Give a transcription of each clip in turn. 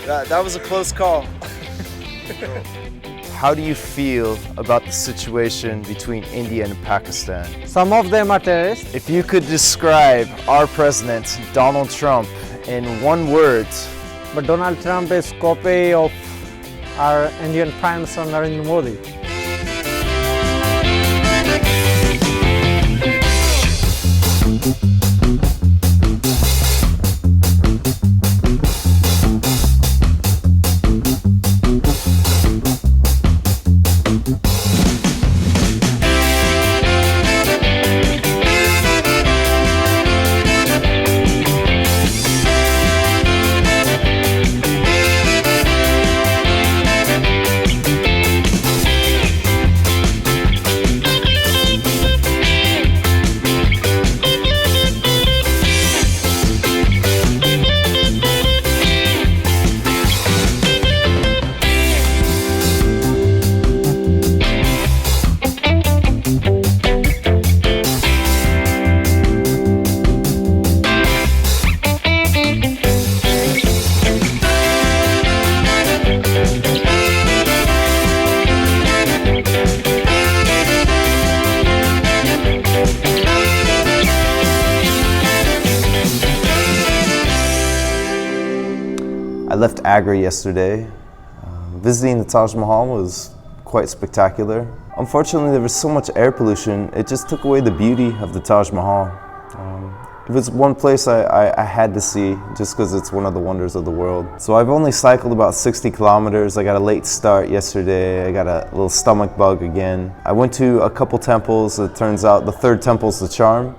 That was a close call. How do you feel about the situation between India and Pakistan? Some of them are terrorists. If you could describe our president, Donald Trump, in one word. But Donald Trump is copy of our Indian Prime Minister Narendra Modi. I left Agra yesterday. Visiting the Taj Mahal was quite spectacular. Unfortunately, there was so much air pollution, it just took away the beauty of the Taj Mahal. It was one place I had to see just because it's one of the wonders of the world. So I've only cycled about 60 kilometers. I got a late start yesterday. I got a little stomach bug again. I went to a couple temples. It turns out the third temple's the charm.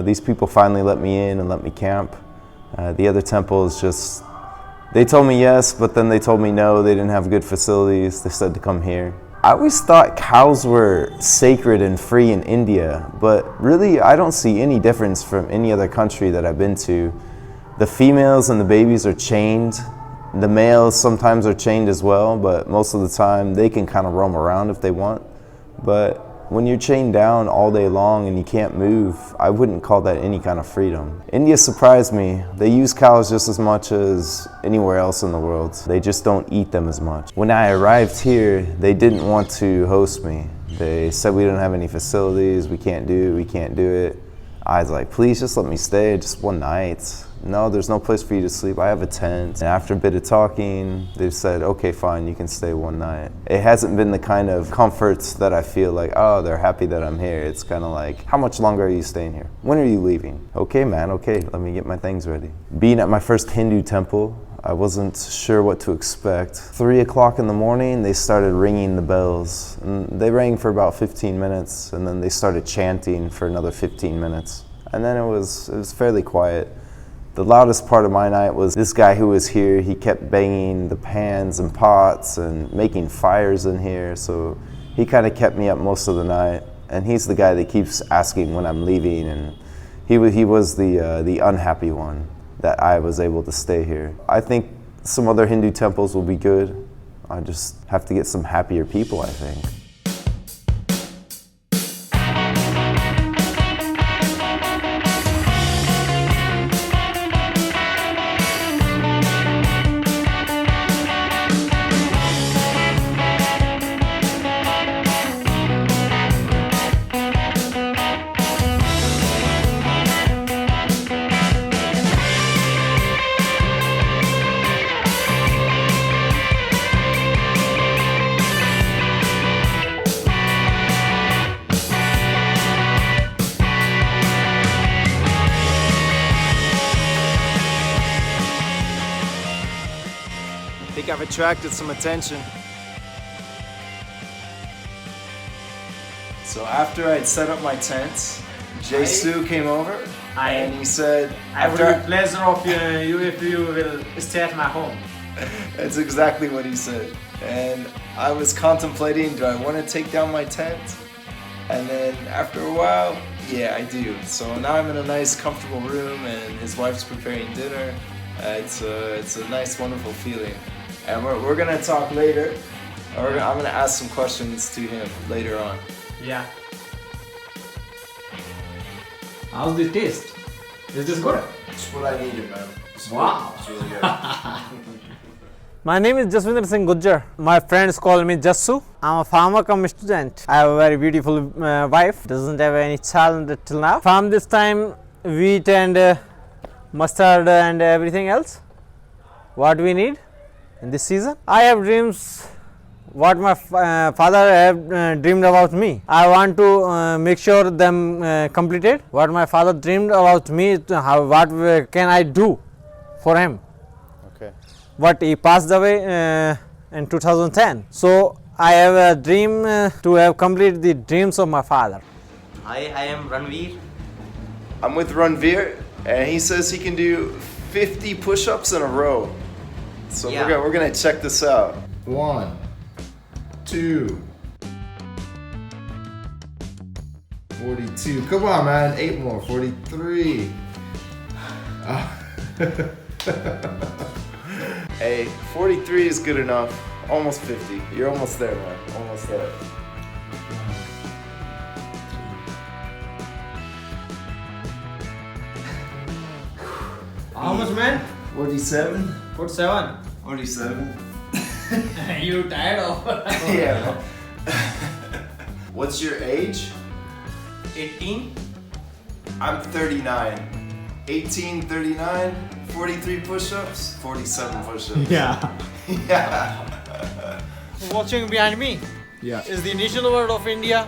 These people finally let me in and let me camp. The other temple is just, they told me yes, but then they told me no, they didn't have good facilities. They said to come here. I always thought cows were sacred and free in India, but really I don't see any difference from any other country that I've been to. The females and the babies are chained. The males sometimes are chained as well, but most of the time they can kind of roam around if they want. But when you're chained down all day long and you can't move, I wouldn't call that any kind of freedom. India surprised me. They use cows just as much as anywhere else in the world. They just don't eat them as much. When I arrived here, they didn't want to host me. They said we don't have any facilities, we can't do it. I was like, please just let me stay just one night. No, there's no place for you to sleep. I have a tent. And after a bit of talking, they said, okay, fine, you can stay one night. It hasn't been the kind of comforts that I feel like, oh, they're happy that I'm here. It's kind of like, how much longer are you staying here? When are you leaving? Okay, man, okay, let me get my things ready. Being at my first Hindu temple, I wasn't sure what to expect. 3 o'clock in the morning, they started ringing the bells. And they rang for about 15 minutes, and then they started chanting for another 15 minutes. And then it was fairly quiet. The loudest part of my night was this guy who was here. He kept banging the pans and pots and making fires in here. So he kind of kept me up most of the night. And he's the guy that keeps asking when I'm leaving. And he was the unhappy one that I was able to stay here. I think some other Hindu temples will be good. I just have to get some happier people, I think. I think I've attracted some attention. So after I'd set up my tent, Jassu came over and he said, I would have the pleasure of you if you will stay at my home. That's exactly what he said. And I was contemplating, do I want to take down my tent? And then after a while, yeah, I do. So now I'm in a nice, comfortable room and his wife's preparing dinner. It's a nice, wonderful feeling. And we're gonna talk later. I'm gonna ask some questions to him later on. Yeah. How's the taste? Is this good? It's what I needed, man. Wow. It's really good. My name is Jaswindra Singh Gujjar. My friends call me Jassu. I'm a farmer cum student. I have a very beautiful wife. Doesn't have any child till now. From this time, wheat and mustard and everything else. What we need in this season. I have dreams. What my father have dreamed about me. I want to make sure them completed. What my father dreamed about me. What can I do for him? Okay. But he passed away in 2010. So I have a dream to have completed the dreams of my father. Hi, I am Ranveer. I'm with Ranveer, and he says he can do 50 push-ups in a row. So Yeah. we're gonna check this out. 1, 2, 42. Come on, man. 8 more. 43. Hey, 43 is good enough. Almost 50. You're almost there, man. Almost there. How much, man? 47. 47. 47. You tired of? Yeah. What's your age? 18. I'm 39. 18, 39, 43 push-ups, 47 push-ups. Yeah. Yeah. Watching behind me is the national bird of India,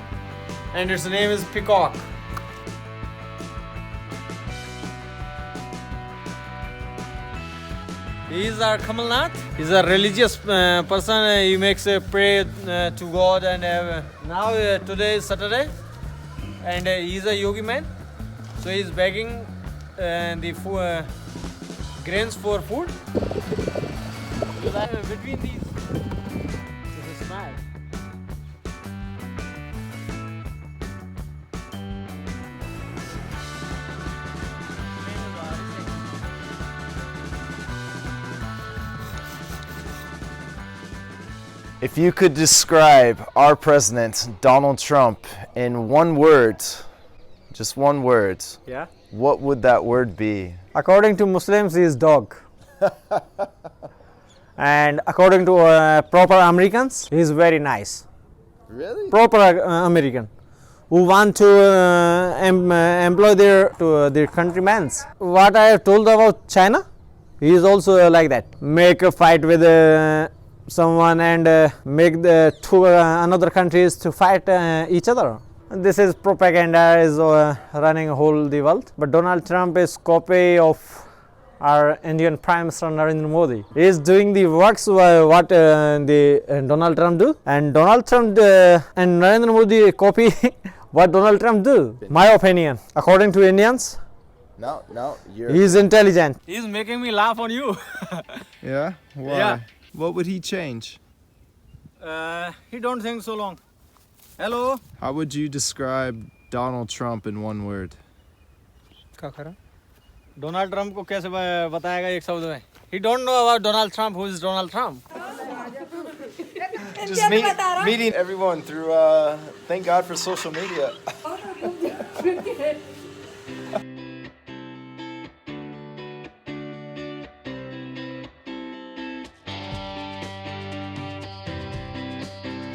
and its name is peacock. He is our Kamal Nath. He's a religious person. He makes a prayer to God, and now today is Saturday, and he's a yogi man. So he's begging the grains for food. Between these, it's a smile. If you could describe our president, Donald Trump, in one word, just one word, Yeah. what would that word be? According to Muslims, he is dog. And according to proper Americans, he is very nice. Really? Proper American who want to employ their countrymen. What I have told about China, he is also like that. Make a fight with someone and make the two another countries to fight each other. This is propaganda is running whole the world. But Donald Trump is copy of our Indian Prime Minister Narendra Modi. He is doing the works what Donald Trump do, and Donald Trump and Narendra Modi copy what Donald Trump do. My opinion, according to Indians, No, you're... he is intelligent. He's making me laugh on you. Yeah? Why? Yeah. What would he change? He don't think so long. Hello. How would you describe Donald Trump in one word? क्या करा? Donald Trump को कैसे बताएगा एक शब्द में? He don't know about Donald Trump. Who is Donald Trump? Just meeting everyone through, thank God for social media.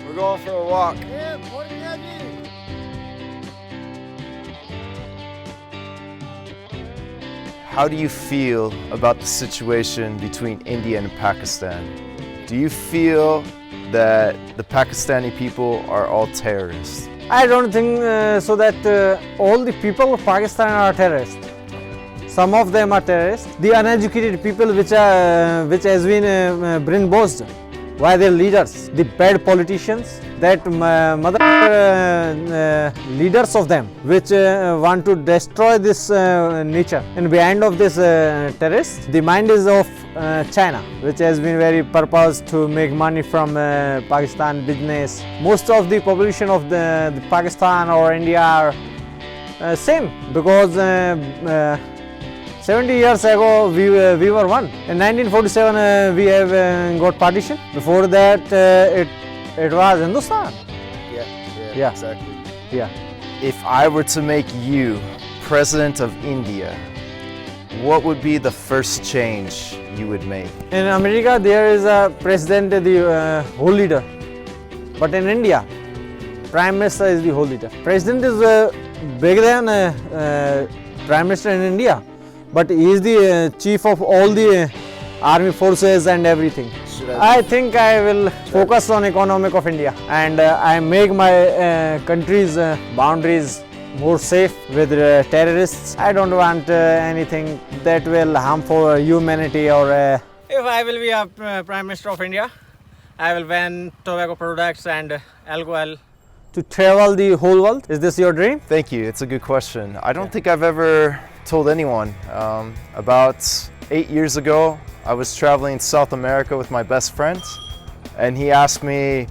We're going for a walk. How do you feel about the situation between India and Pakistan? Do you feel that the Pakistani people are all terrorists? I don't think so that all the people of Pakistan are terrorists. Some of them are terrorists. The uneducated people which has been brainwashed by their leaders, the bad politicians, that leaders of them which want to destroy this nature. And behind of this terrorists, the mind is of China, which has been very purpose to make money from Pakistan business. Most of the population of the Pakistan or India are same, because 70 years ago we were one. In 1947 we have got partition. Before that it was Hindustan. Yeah. Exactly. Yeah. If I were to make you president of India, what would be the first change you would make? In America, there is a president, the whole leader. But in India, Prime Minister is the whole leader. President is bigger than Prime Minister in India, but he is the chief of all the army forces and everything. I think I will focus on economic of India, and I make my country's boundaries more safe with terrorists. I don't want anything that will harm for humanity or. If I will be a Prime Minister of India, I will ban tobacco products and alcohol. To travel the whole world, is this your dream? Thank you. It's a good question. I don't think I've ever told anyone. About 8 years ago, I was traveling South America with my best friend, and he asked me,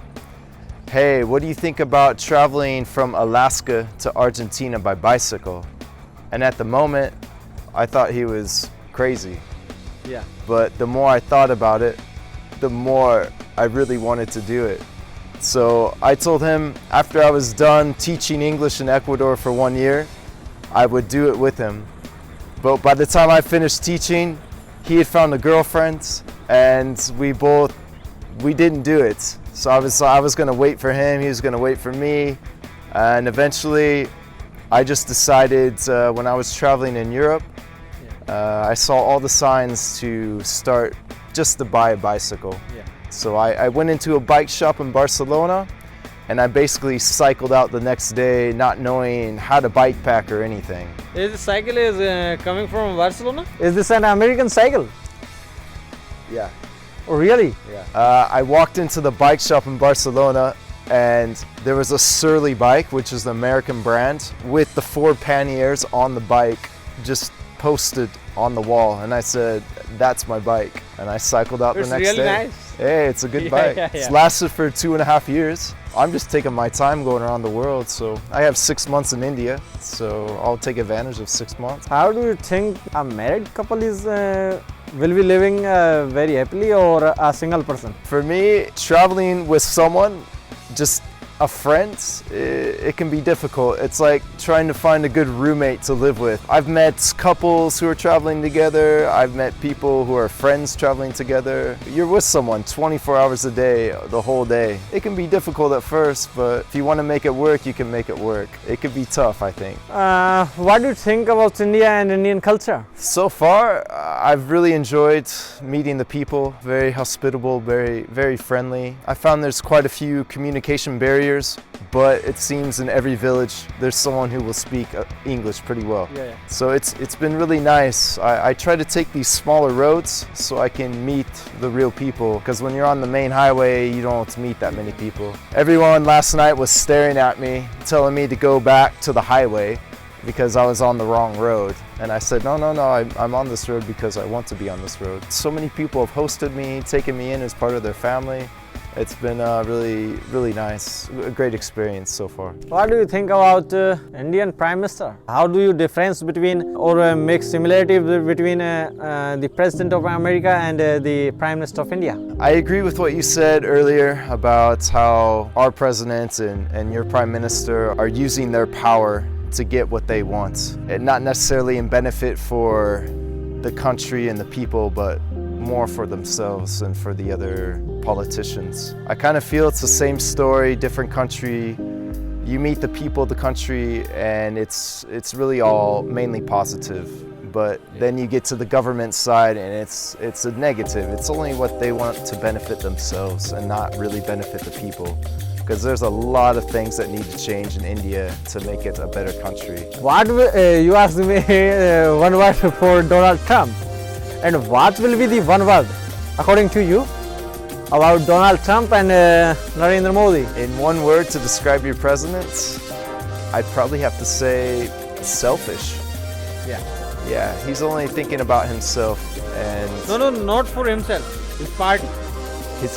hey, what do you think about traveling from Alaska to Argentina by bicycle? And at the moment, I thought he was crazy. Yeah. But the more I thought about it, the more I really wanted to do it. So I told him after I was done teaching English in Ecuador for 1 year, I would do it with him. But by the time I finished teaching, he had found a girlfriend, and we didn't do it. So I was gonna wait for him, he was gonna wait for me, and eventually I just decided when I was traveling in Europe, I saw all the signs to start just to buy a bicycle. Yeah. So I went into a bike shop in Barcelona, and I basically cycled out the next day not knowing how to bike pack or anything. This cycle is coming from Barcelona? Is this an American cycle? Yeah. Oh, really? I walked into the bike shop in Barcelona, and there was a Surly bike, which is the American brand, with the 4 panniers on the bike just posted on the wall, and I said, that's my bike, and I cycled out It's the next really day. nice. Hey, it's a good Yeah, bike. yeah, It's yeah. lasted for 2.5 years. I'm just taking my time going around the world, so I have 6 months in India, so I'll take advantage of 6 months. How do you think a married couple is will be living very happily, or a single person? For me, traveling with someone, just a friend, it can be difficult. It's like trying to find a good roommate to live with. I've met couples who are traveling together. I've met people who are friends traveling together. You're with someone 24 hours a day, the whole day. It can be difficult at first, but if you want to make it work, you can make it work. It could be tough, I think. What do you think about India and Indian culture? So far, I've really enjoyed meeting the people. Very hospitable, very friendly. I found there's quite a few communication barriers, but it seems in every village there's someone who will speak English pretty well. Yeah. So it's been really nice. I try to take these smaller roads so I can meet the real people, because when you're on the main highway, you don't meet that many people. Everyone last night was staring at me, telling me to go back to the highway because I was on the wrong road. And I said, no, I'm on this road because I want to be on this road. So many people have hosted me, taken me in as part of their family. It's been really nice, a great experience so far. What do you think about Indian Prime Minister? How do you difference between or make similarity between the President of America and the Prime Minister of India? I agree with what you said earlier about how our President and your Prime Minister are using their power to get what they want. And not necessarily in benefit for the country and the people, but more for themselves and for the other politicians. I kind of feel it's the same story, different country. You meet the people of the country and it's really all mainly positive. But then you get to the government side and it's a negative. It's only what they want to benefit themselves and not really benefit the people. Because there's a lot of things that need to change in India to make it a better country. What you asked me one word for Donald Trump, and what will be the one word according to you about Donald Trump and Narendra Modi? In one word to describe your president, I'd probably have to say selfish. Yeah, he's only thinking about himself and No, not for himself, his party.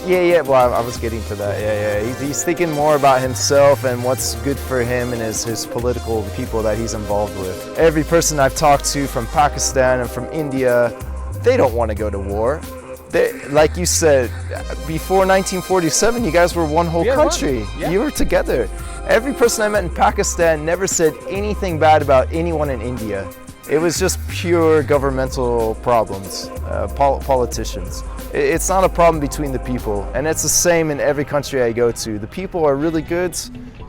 Well, I was getting to that. He's thinking more about himself and what's good for him and his political people that he's involved with. Every person I've talked to from Pakistan and from India, they don't want to go to war. Like you said, before 1947, you guys were one whole country. Yeah. You were together. Every person I met in Pakistan never said anything bad about anyone in India. It was just pure governmental problems, politicians. It's not a problem between the people, and it's the same in every country I go to. The people are really good,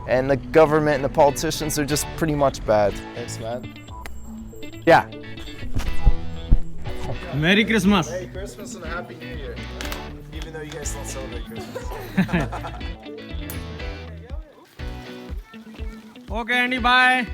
and the government and the politicians are just pretty much bad. Thanks, man. Yeah. Merry Christmas. Merry Christmas and a Happy New Year, even though you guys don't celebrate Christmas. Okay, Andy, bye.